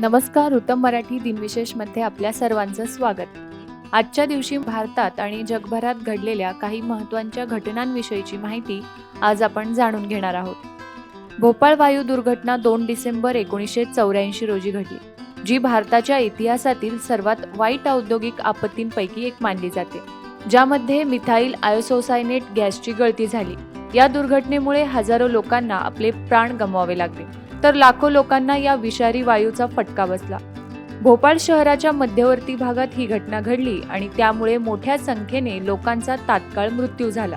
नमस्कार. उत्तम मराठी दिनविशेषमध्ये आपल्या सर्वांचं स्वागत. आजच्या दिवशी भारतात आणि जगभरात घडलेल्या काही महत्त्वाच्या घटनांविषयीची माहिती आज आपण जाणून घेणार आहोत. भोपाळ वायू दुर्घटना 2 डिसेंबर 1984 रोजी घडली, जी भारताच्या इतिहासातील सर्वात वाईट औद्योगिक आपत्तींपैकी एक मानली जाते, ज्यामध्ये मिथाइल आयोसोसायनेट गॅसची गळती झाली. या दुर्घटनेमुळे हजारो लोकांना आपले प्राण गमवावे लागले, तर लाखो लोकांना या विषारी वायूचा फटका बसला. भोपाळ शहराच्या मध्यवर्ती भागात ही घटना घडली आणि त्यामुळे मोठ्या संख्येने लोकांचा तात्काळ मृत्यू झाला,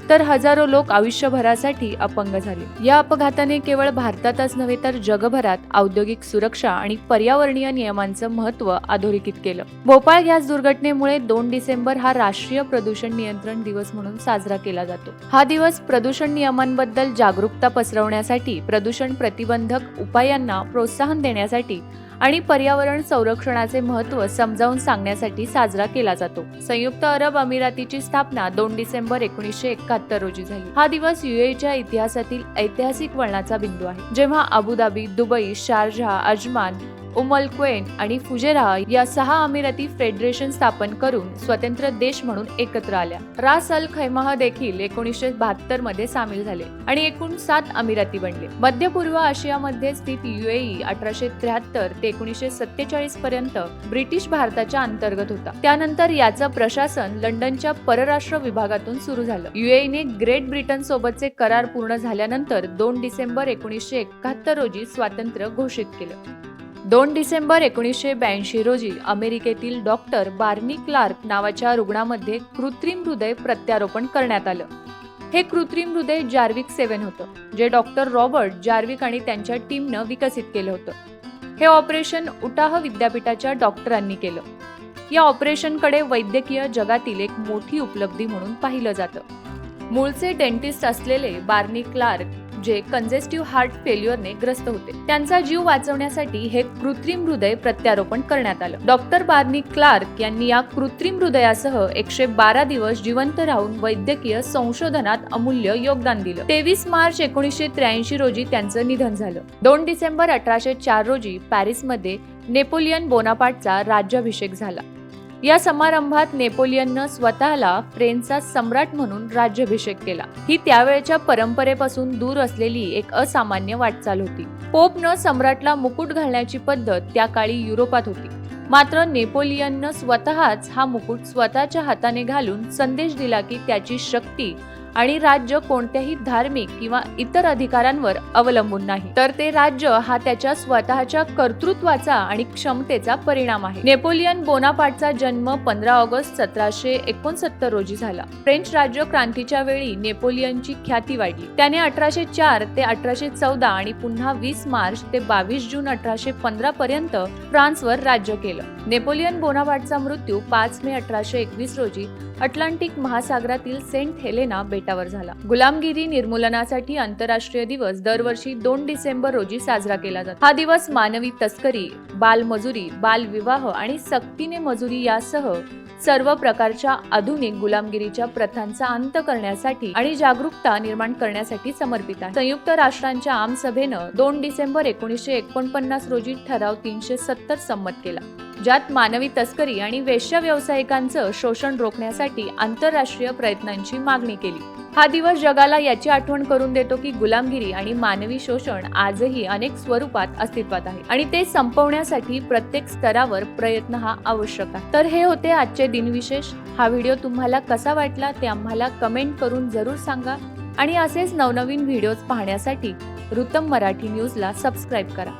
तर हजारो लोक आयुष्यभरासाठी अपंग झाले. या अपघाताने केवळ भारतातच नव्हे तर जगभरात औद्योगिक सुरक्षा आणि पर्यावरणीय नियमांचं महत्त्व अधोरेखित केलं. भोपाळ गॅस दुर्घटनेमुळे 2 डिसेंबर हा राष्ट्रीय प्रदूषण नियंत्रण दिवस म्हणून साजरा केला जातो. हा दिवस प्रदूषण नियमांबद्दल जागरूकता पसरवण्यासाठी, प्रदूषण प्रतिबंधक उपायांना प्रोत्साहन देण्यासाठी आणि पर्यावरण संरक्षणाचे महत्त्व समजावून सांगण्यासाठी साजरा केला जातो. संयुक्त अरब अमिरातीची स्थापना 2 डिसेंबर 1971 रोजी झाली. हा दिवस यूएईच्या इतिहासातील ऐतिहासिक वळणाचा बिंदू आहे, जेव्हा अबुधाबी, दुबई, शारजाह, अजमान, उम क्वेन आणि फुजेराह या 6 अमिराती फेडरेशन स्थापन करून स्वतंत्र देश म्हणून एकत्र आल्या. रास अल खैमाह देखील 1972 मध्ये सामील झाले आणि एकूण 7 अमिराती बनले. मध्य पूर्व आशियामध्ये स्थित यूएई 1873 ते 1947 पर्यंत ब्रिटिश भारताच्या अंतर्गत होता. त्यानंतर याचं प्रशासन लंडनच्या परराष्ट्र विभागातून सुरू झालं. यूएईने ग्रेट ब्रिटन सोबतचे करार पूर्ण झाल्यानंतर 2 डिसेंबर 1971 रोजी स्वातंत्र्य घोषित केलं. 2 डिसेंबर 1982 रोजी अमेरिकेतील डॉक्टर बार्नी क्लार्क नावाच्या रुग्णामध्ये कृत्रिम हृदय प्रत्यारोपण करण्यात आलं. हे कृत्रिम हृदय जार्विक 7 होतं, जे डॉक्टर रॉबर्ट जार्विक आणि त्यांच्या टीमनं विकसित केलं होतं. हे ऑपरेशन उटाह विद्यापीठाच्या डॉक्टरांनी केलं. या ऑपरेशनकडे वैद्यकीय जगातील एक मोठी उपलब्धी म्हणून पाहिलं जातं. मूळचे डेंटिस्ट असलेले बार्नी क्लार्क, जे कंजेस्टिव्ह हार्ट फेल्युअरने ग्रस्त होते, त्यांचा जीव वाचवण्यासाठी हे कृत्रिम हृदय प्रत्यारोपण करण्यात आलं. डॉक्टर बार्नी क्लार्क यांनी या कृत्रिम हृदयासह 112 दिवस जिवंत राहून वैद्यकीय संशोधनात अमूल्य योगदान दिलं. 23 मार्च 1983 रोजी त्यांचं निधन झालं. 2 डिसेंबर 1804 रोजी पॅरिसमध्ये नेपोलियन बोनापार्टचा राज्याभिषेक झाला. या समारंभात नेपोलियननं स्वतःला फ्रेंचचा सम्राट म्हणून राज्याभिषेक केला. ही त्यावेळच्या परंपरेपासून दूर असलेली एक असामान्य वाटचाल होती. पोपनं सम्राटला मुकुट घालण्याची पद्धत त्या काळी युरोपात होती. मात्र नेपोलियननं स्वतःच हा मुकुट स्वतःच्या हाताने घालून संदेश दिला की त्याची शक्ती आणि राज्य कोणत्याही धार्मिक किंवा इतर अधिकारांवर अवलंबून नाही, तर ते राज्य हा त्याच्या स्वतःच्या कर्तृत्वाचा आणि क्षमतेचा परिणाम आहे. नेपोलियन बोनापार्टचा जन्म 15 ऑगस्ट 1769 रोजी झाला. फ्रेंच राज्य क्रांतीच्या वेळी नेपोलियनची ख्याती वाढली. त्याने 1804 ते 1814 आणि पुन्हा 20 मार्च ते 22 जून 1815 पर्यंत फ्रान्सवर राज्य केलं. नेपोलियन बोनापार्टचा मृत्यू 5 मे 1821 रोजी अटलांटिक महासागरातील सेंट हेलेना बेटावर झाला. गुलामगिरी निर्मूलनासाठी आंतरराष्ट्रीय दिवस दरवर्षी 2 डिसेंबर रोजी साजरा केला जातो. हा दिवस मानवी तस्करी, बालमजुरी, बालविवाह आणि सक्तीने मजुरी यासह सर्व प्रकारच्या आधुनिक गुलामगिरीच्या प्रथांचा अंत करण्यासाठी आणि जागरूकता निर्माण करण्यासाठी समर्पित आहे. संयुक्त राष्ट्रांच्या आमसभेनं 2 डिसेंबर 1949 रोजी ठराव 370 संमत केला, ज्यात मानवी तस्करी आणि वेश्या व्यावसायिकांचं शोषण रोखण्यासाठी आंतरराष्ट्रीय प्रयत्नांची मागणी केली. हा दिवस जगाला याची आठवण करून देतो की गुलामगिरी आणि मानवी शोषण आजही अनेक स्वरूपात अस्तित्वात आहे आणि ते संपवण्यासाठी प्रत्येक स्तरावर प्रयत्न हा आवश्यक आहे. तर हे होते आजचे दिनविशेष. हा व्हिडिओ तुम्हाला कसा वाटला ते आम्हाला कमेंट करून जरूर सांगा आणि असेच नवनवीन व्हिडिओज पाहण्यासाठी उत्तम मराठी न्यूजला सबस्क्राईब करा.